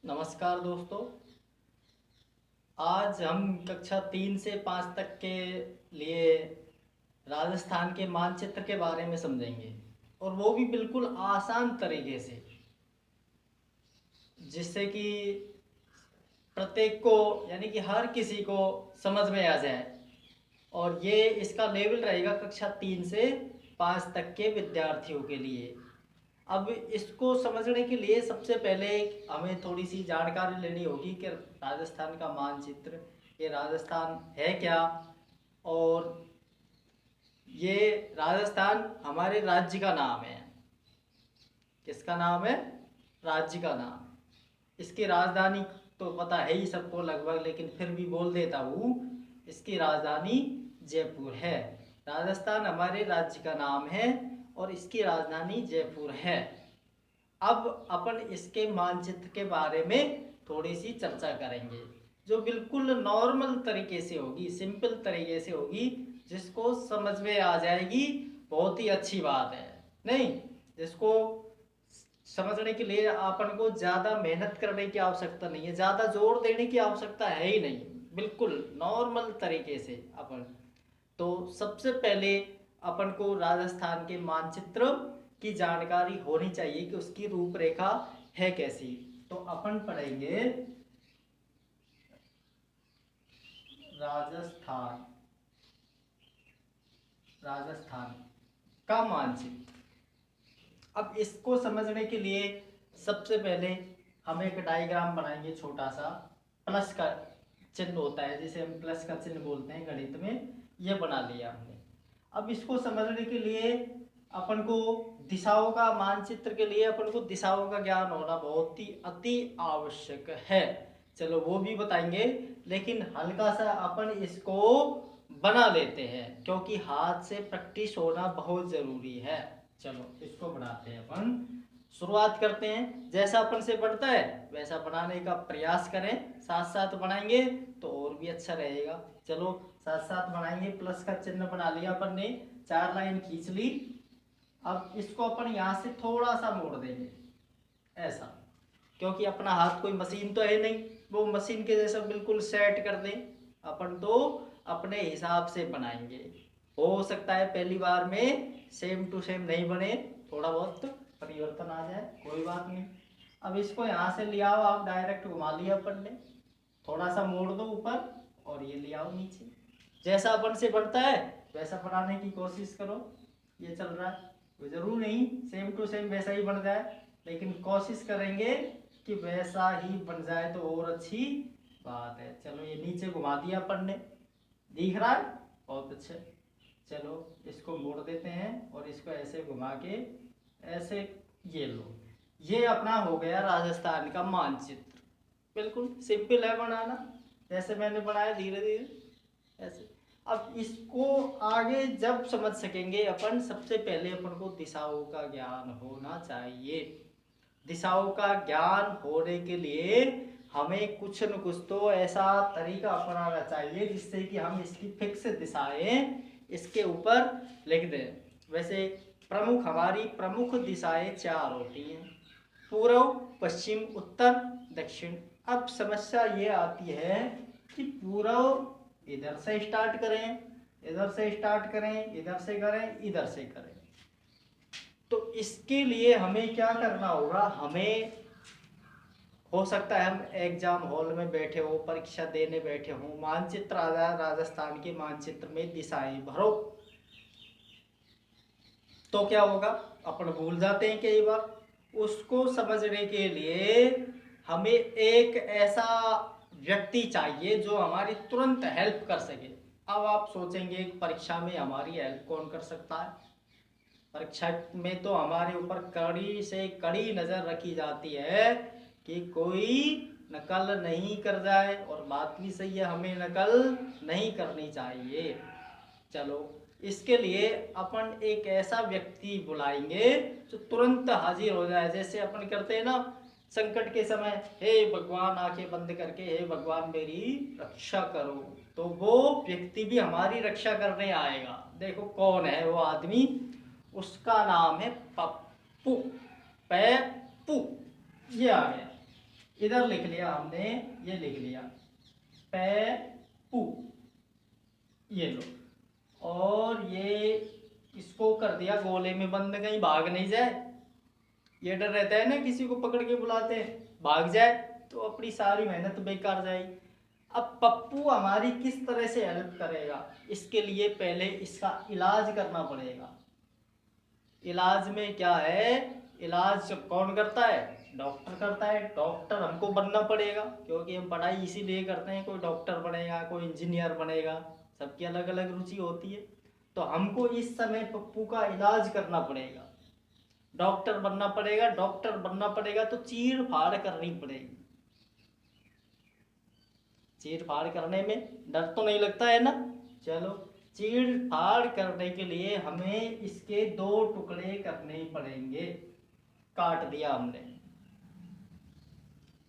नमस्कार दोस्तों। आज हम कक्षा 3 से 5 तक के लिए राजस्थान के मानचित्र के बारे में समझेंगे और वो भी बिल्कुल आसान तरीके से, जिससे कि प्रत्येक को यानी कि हर किसी को समझ में आ जाए। और ये इसका लेवल रहेगा कक्षा 3 से 5 तक के विद्यार्थियों के लिए। अब इसको समझने के लिए सबसे पहले हमें थोड़ी सी जानकारी लेनी होगी कि राजस्थान का मानचित्र, ये राजस्थान है क्या, और ये राजस्थान हमारे राज्य का नाम है। किसका नाम है? राज्य का नाम। इसकी राजधानी तो पता है ही सबको लगभग, लेकिन फिर भी बोल देता हूँ। इसकी राजधानी जयपुर है। राजस्थान हमारे राज्य का नाम है और इसकी राजधानी जयपुर है। अब अपन इसके मानचित्र के बारे में थोड़ी सी चर्चा करेंगे, जो बिल्कुल नॉर्मल तरीके से होगी, सिंपल तरीके से होगी, जिसको समझ में आ जाएगी। बहुत ही अच्छी बात है। नहीं, जिसको समझने के लिए अपन को ज़्यादा मेहनत करने की आवश्यकता नहीं है, ज़्यादा जोर देने की आवश्यकता है ही नहीं। बिल्कुल नॉर्मल तरीके से अपन। तो सबसे पहले अपन को राजस्थान के मानचित्र की जानकारी होनी चाहिए कि उसकी रूपरेखा है कैसी। तो अपन पढ़ेंगे राजस्थान राजस्थान का मानचित्र। अब इसको समझने के लिए सबसे पहले हम एक डायग्राम बनाएंगे, छोटा सा प्लस का चिन्ह होता है, जिसे हम प्लस का चिन्ह बोलते हैं गणित में। ये बना लिया हमने। अब इसको समझने के लिए अपन को दिशाओं का, मानचित्र के लिए अपन को दिशाओं का ज्ञान होना बहुत ही अति आवश्यक है। चलो वो भी बताएंगे, लेकिन हल्का सा अपन इसको बना लेते हैं, क्योंकि हाथ से प्रैक्टिस होना बहुत जरूरी है। चलो इसको बनाते हैं अपन। शुरुआत करते हैं। जैसा अपन से बनता है वैसा बनाने का प्रयास करें। साथ साथ बनाएंगे तो और भी अच्छा रहेगा। चलो साथ साथ बनाएंगे। प्लस का चिन्ह बना लिया अपन ने, 4 लाइन खींच ली। अब इसको अपन यहाँ से थोड़ा सा मोड़ देंगे, ऐसा, क्योंकि अपना हाथ कोई मशीन तो है नहीं, वो मशीन के जैसा बिल्कुल सेट कर दें। अपन तो अपने हिसाब से बनाएंगे। हो सकता है पहली बार में सेम टू सेम नहीं बने, थोड़ा बहुत परिवर्तन आ जाए, कोई बात नहीं। अब इसको यहाँ से ले आओ, आप डायरेक्ट घुमा लिया अपन ने, थोड़ा सा मोड़ दो ऊपर और ये ले आओ नीचे। जैसा अपन से बनता है वैसा बनाने की कोशिश करो। ये चल रहा है, कोई जरूर नहीं सेम टू सेम वैसा ही बन जाए, लेकिन कोशिश करेंगे कि वैसा ही बन जाए तो और अच्छी बात है। चलो ये नीचे घुमा दिया अपन ने, दिख रहा है? बहुत अच्छा। चलो इसको मोड़ देते हैं और इसको ऐसे घुमा के ऐसे, ये लो, ये अपना हो गया राजस्थान का मानचित्र। बिल्कुल सिंपल है बनाना, जैसे मैंने बनाया धीरे धीरे ऐसे। अब इसको आगे जब समझ सकेंगे अपन, सबसे पहले अपन को दिशाओं का ज्ञान होना चाहिए। दिशाओं का ज्ञान होने के लिए हमें कुछ न कुछ तो ऐसा तरीका अपनाना चाहिए जिससे कि हम इसकी फिक्स दिशाएं इसके ऊपर लिख दें। वैसे हमारी प्रमुख दिशाएं 4 होती हैं: पूर्व, पश्चिम, उत्तर, दक्षिण। अब समस्या ये आती है कि पूर्व इधर से स्टार्ट करें, इधर से स्टार्ट करें, इधर से करें, इधर से करें। तो इसके लिए हमें क्या करना होगा? हमें हो सकता है हम एग्जाम हॉल में बैठे हो, परीक्षा देने बैठे हो, मानचित्र राजस्थान के मानचित्र में दिशाएं भरो, तो क्या होगा? अपन भूल जाते हैं कई बार। उसको समझने के लिए हमें एक ऐसा व्यक्ति चाहिए जो हमारी तुरंत हेल्प कर सके। अब आप सोचेंगे परीक्षा में हमारी हेल्प कौन कर सकता है? परीक्षा में तो हमारे ऊपर कड़ी से कड़ी नज़र रखी जाती है कि कोई नकल नहीं कर जाए, और बात भी सही है, हमें नकल नहीं करनी चाहिए। चलो इसके लिए अपन एक ऐसा व्यक्ति बुलाएंगे जो तुरंत हाजिर हो जाए। जैसे अपन करते हैं ना संकट के समय, हे भगवान, आंखें बंद करके, हे भगवान मेरी रक्षा करो, तो वो व्यक्ति भी हमारी रक्षा करने आएगा। देखो कौन है वो आदमी? उसका नाम है पप्पू। पैप्पू, ये आ गया। इधर लिख लिया हमने, ये लिख लिया पैपू, ये लो। और ये इसको कर दिया गोले में बंद, कहीं भाग नहीं जाए। ये डर रहता है ना, किसी को पकड़ के बुलाते हैं, भाग जाए तो अपनी सारी मेहनत बेकार जाएगी। अब पप्पू हमारी किस तरह से हेल्प करेगा, इसके लिए पहले इसका इलाज करना पड़ेगा। इलाज में क्या है, इलाज कौन करता है, डॉक्टर करता है। डॉक्टर हमको बनना पड़ेगा, क्योंकि हम पढ़ाई इसीलिए करते हैं। कोई डॉक्टर बनेगा, कोई इंजीनियर बनेगा, सबकी अलग अलग रुचि होती है। तो हमको इस समय पप्पू का इलाज करना पड़ेगा, डॉक्टर बनना पड़ेगा। डॉक्टर बनना पड़ेगा तो चीर फाड़ करनी पड़ेगी। चीर फाड़ करने में डर तो नहीं लगता है ना। चलो, चीर फाड़ करने के लिए हमें इसके 2 टुकड़े करने पड़ेंगे। काट दिया हमने।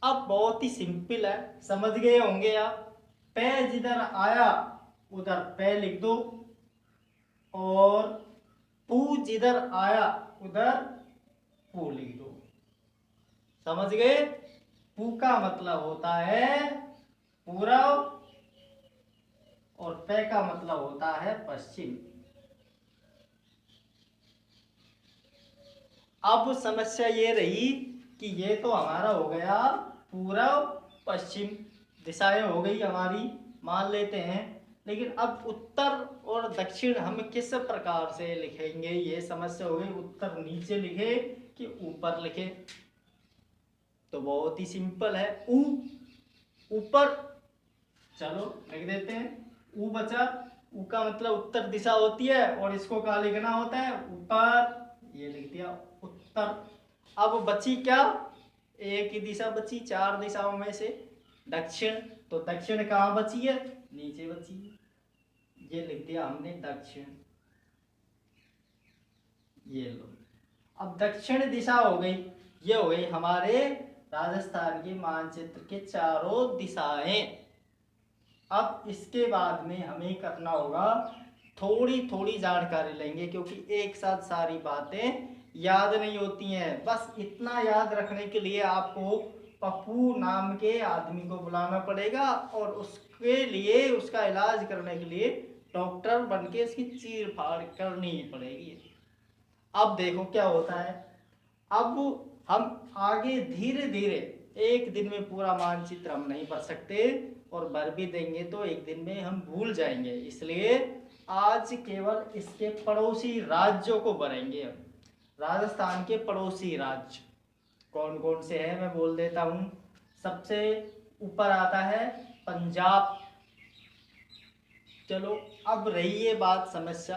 अब बहुत ही सिंपल है, समझ गए होंगे आप। पै जिधर आया उधर पै लिख दो, और पू जिधर आया उधर पू लिख दो। समझ गए। पू का मतलब होता है पूरब, और पै का मतलब होता है पश्चिम। अब समस्या ये रही कि ये तो हमारा हो गया पूरब पश्चिम, दिशाएं हो गई हमारी, मान लेते हैं। लेकिन अब उत्तर और दक्षिण हम किस प्रकार से लिखेंगे, ये समस्या हो गई। उत्तर नीचे लिखे कि ऊपर लिखे, तो बहुत ही सिंपल है, ऊपर। चलो लिख देते हैं, ऊ बचा। ऊ का मतलब उत्तर दिशा होती है, और इसको क्या लिखना होता है, ऊपर। ये लिख दिया उत्तर। अब बची क्या, एक ही दिशा बची 4 दिशाओं में से, दक्षिण। तो दक्षिण कहाँ बची है, नीचे बची है, ये लिख दिया हमने दक्षिण। ये लो, अब दक्षिण दिशा हो गई। ये हो गई हमारे राजस्थान के मानचित्र के चारों दिशाएं। अब इसके बाद में हमें करना होगा, थोड़ी थोड़ी जानकारी लेंगे, क्योंकि एक साथ सारी बातें याद नहीं होती हैं। बस इतना याद रखने के लिए आपको पप्पू नाम के आदमी को बुलाना पड़ेगा, और उसके लिए, उसका इलाज करने के लिए डॉक्टर बन के इसकी चीर फाड़ करनी ही पड़ेगी। अब देखो क्या होता है। अब हम आगे धीरे धीरे, एक दिन में पूरा मानचित्र हम नहीं भर सकते, और भर भी देंगे तो एक दिन में हम भूल जाएंगे। इसलिए आज केवल इसके पड़ोसी राज्यों को भरेंगे हम। राजस्थान के पड़ोसी राज्य कौन कौन से हैं मैं बोल देता हूँ। सबसे ऊपर आता है पंजाब। चलो, अब रही ये बात समस्या,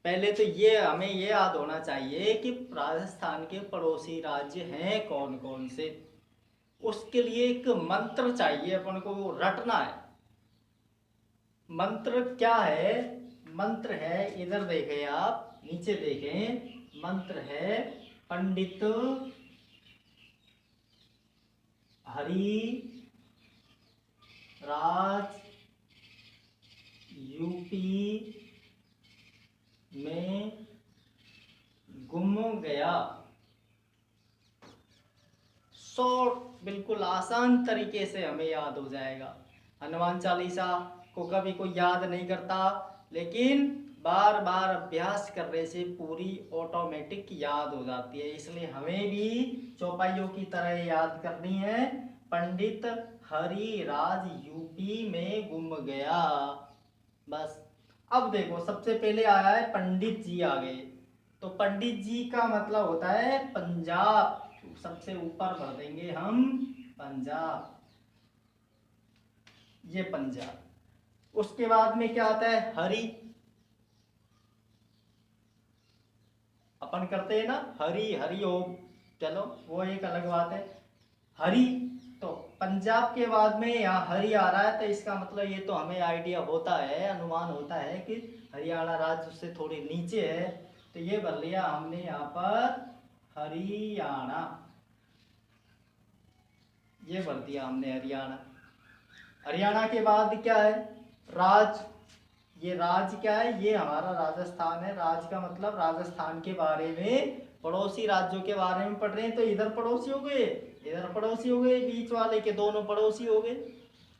पहले तो ये हमें ये याद होना चाहिए कि राजस्थान के पड़ोसी राज्य हैं कौन कौन से। उसके लिए एक मंत्र चाहिए, अपन को वो रटना है। मंत्र क्या है, मंत्र है, इधर देखें आप, नीचे देखें, मंत्र है पंडित हरि राज यूपी में गुम गया। शॉर्ट, बिल्कुल आसान तरीके से हमें याद हो जाएगा। हनुमान चालीसा को कभी कोई याद नहीं करता, लेकिन बार बार अभ्यास करने से पूरी ऑटोमेटिक याद हो जाती है। इसलिए हमें भी चौपाइयों की तरह याद करनी है। पंडित हरिराज यूपी में गुम गया। बस, अब देखो, सबसे पहले आया है पंडित जी आ गए, तो पंडित जी का मतलब होता है पंजाब। सबसे ऊपर भर देंगे हम पंजाब, ये पंजाब। उसके बाद में क्या आता है, हरि। अपन करते हैं ना हरि हरि ओम, चलो वो एक अलग बात है। हरि, तो पंजाब के बाद में यहाँ हरि आ रहा है, तो इसका मतलब ये तो हमें आइडिया होता है, अनुमान होता है कि हरियाणा राज्य उससे थोड़ी नीचे है। तो ये भर लिया हमने यहाँ पर हरियाणा, ये भर दिया हमने हरियाणा। हरियाणा के बाद क्या है, राज। ये राज क्या है, ये हमारा राजस्थान है। राज का मतलब राजस्थान के बारे में पड़ोसी राज्यों के बारे में पढ़ रहे हैं तो इधर पड़ोसी हो गए, इधर पड़ोसी हो गए, बीच वाले के दोनों पड़ोसी हो गए।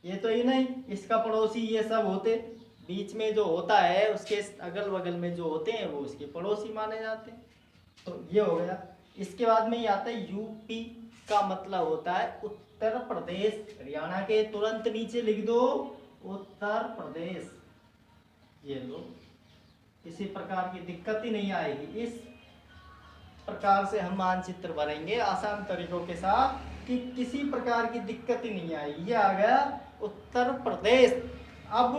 ये तो ही नहीं, इसका पड़ोसी ये सब होते, बीच में जो होता है उसके अगल बगल में जो होते हैं वो उसके पड़ोसी माने जाते हैं। तो ये हो गया। इसके बाद में ये आता है यूपी का मतलब होता है उत्तर प्रदेश। हरियाणा के तुरंत नीचे लिख दो उत्तर प्रदेश। ये लो, किसी प्रकार की दिक्कत ही नहीं आएगी। इस प्रकार से हम मानचित्र भरेंगे आसान तरीकों के साथ कि किसी प्रकार की दिक्कत ही नहीं आएगी। ये आ गया उत्तर प्रदेश। अब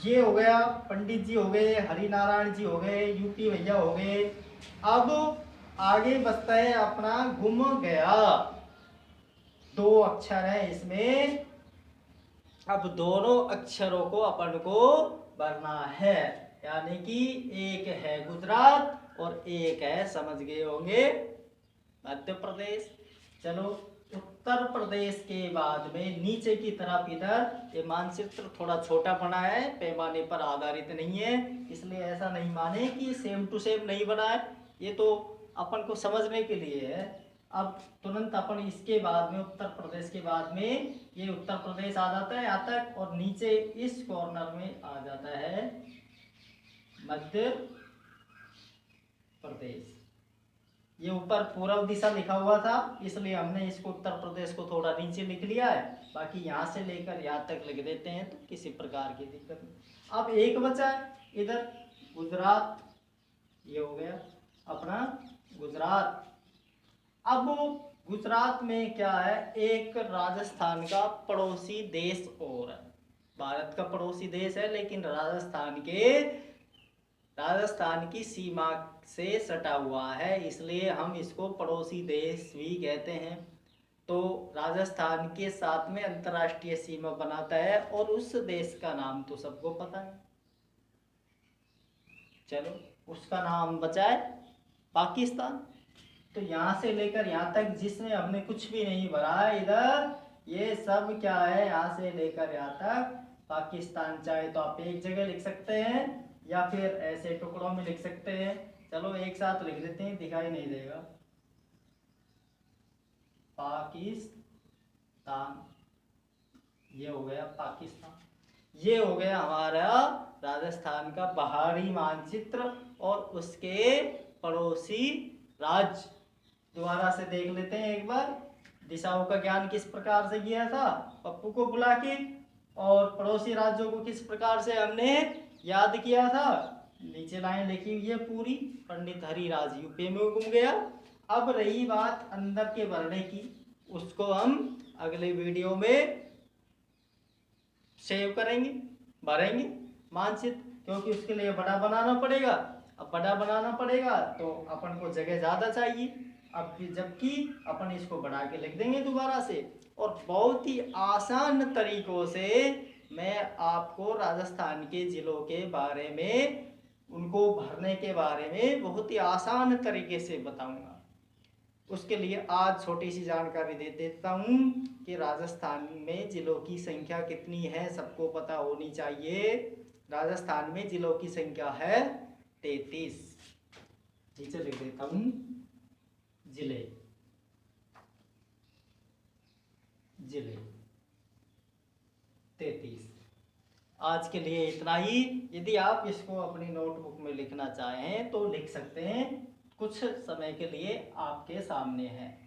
ये हो गया, पंडित जी हो गए, हरिनारायण जी हो गए, यूपी भैया हो गए। अब आगे बचता है अपना गुम गया। 2 अक्षर है इसमें। अब दोनों अक्षरों को अपन को भरना है, यानी कि एक है गुजरात और एक है, समझ गए होंगे, मध्य प्रदेश। चलो, उत्तर प्रदेश के बाद में नीचे की तरफ इधर ये मानचित्र थोड़ा छोटा बना है, पैमाने पर आधारित नहीं है, इसलिए ऐसा नहीं माने कि सेम टू सेम नहीं बना है, ये तो अपन को समझने के लिए है। अब तुरंत अपन इसके बाद में उत्तर प्रदेश के बाद में ये उत्तर प्रदेश आ जाता है यहाँ तक, और नीचे इस कॉर्नर में आ जाता है मध्य प्रदेश। ये ऊपर पूर्व दिशा लिखा हुआ था इसलिए हमने इसको उत्तर प्रदेश को थोड़ा नीचे लिख लिया है, बाकी यहाँ से लेकर यहाँ तक लिख देते हैं तो किसी प्रकार की दिक्कत नहीं। अब एक बचा है इधर गुजरात, ये हो गया अपना गुजरात। अब गुजरात में क्या है, एक राजस्थान का पड़ोसी देश और है, भारत का पड़ोसी देश है लेकिन राजस्थान की सीमा से सटा हुआ है, इसलिए हम इसको पड़ोसी देश भी कहते हैं। तो राजस्थान के साथ में अंतर्राष्ट्रीय सीमा बनाता है और उस देश का नाम तो सबको पता है। चलो, उसका नाम बचा है पाकिस्तान। तो यहाँ से लेकर यहाँ तक जिसमें हमने कुछ भी नहीं भरा है इधर, ये सब क्या है, यहाँ से लेकर यहाँ तक पाकिस्तान। चाहे तो आप एक जगह लिख सकते हैं या फिर ऐसे टुकड़ों में लिख सकते हैं। चलो एक साथ लिख देते हैं, दिखाई नहीं देगा। पाकिस्तान, ये हो गया पाकिस्तान। ये हो गया हमारा राजस्थान का बाहरी मानचित्र और उसके पड़ोसी राज्य। दोबारा से देख लेते हैं एक बार, दिशाओं का ज्ञान किस प्रकार से किया था पप्पू को बुला के, और पड़ोसी राज्यों को किस प्रकार से हमने याद किया था। नीचे लाइन लिखी हुई है पूरी, पंडित हरिराज यूपी में गुम गया। अब रही बात अंदर के भरने की, उसको हम अगले वीडियो में सेव करेंगे, भरेंगे मानचित्र, क्योंकि उसके लिए बड़ा बनाना पड़ेगा। अब बड़ा बनाना पड़ेगा तो अपन को जगह ज़्यादा चाहिए। अब जबकि अपन इसको बढ़ा के लिख देंगे दोबारा से, और बहुत ही आसान तरीकों से मैं आपको राजस्थान के ज़िलों के बारे में, उनको भरने के बारे में बहुत ही आसान तरीके से बताऊंगा। उसके लिए आज छोटी सी जानकारी दे देता हूँ कि राजस्थान में ज़िलों की संख्या कितनी है, सबको पता होनी चाहिए। राजस्थान में ज़िलों की संख्या है 33। नीचे लिख देता हूँ जिले 33। आज के लिए इतना ही। यदि आप इसको अपनी नोटबुक में लिखना चाहें तो लिख सकते हैं, कुछ समय के लिए आपके सामने है।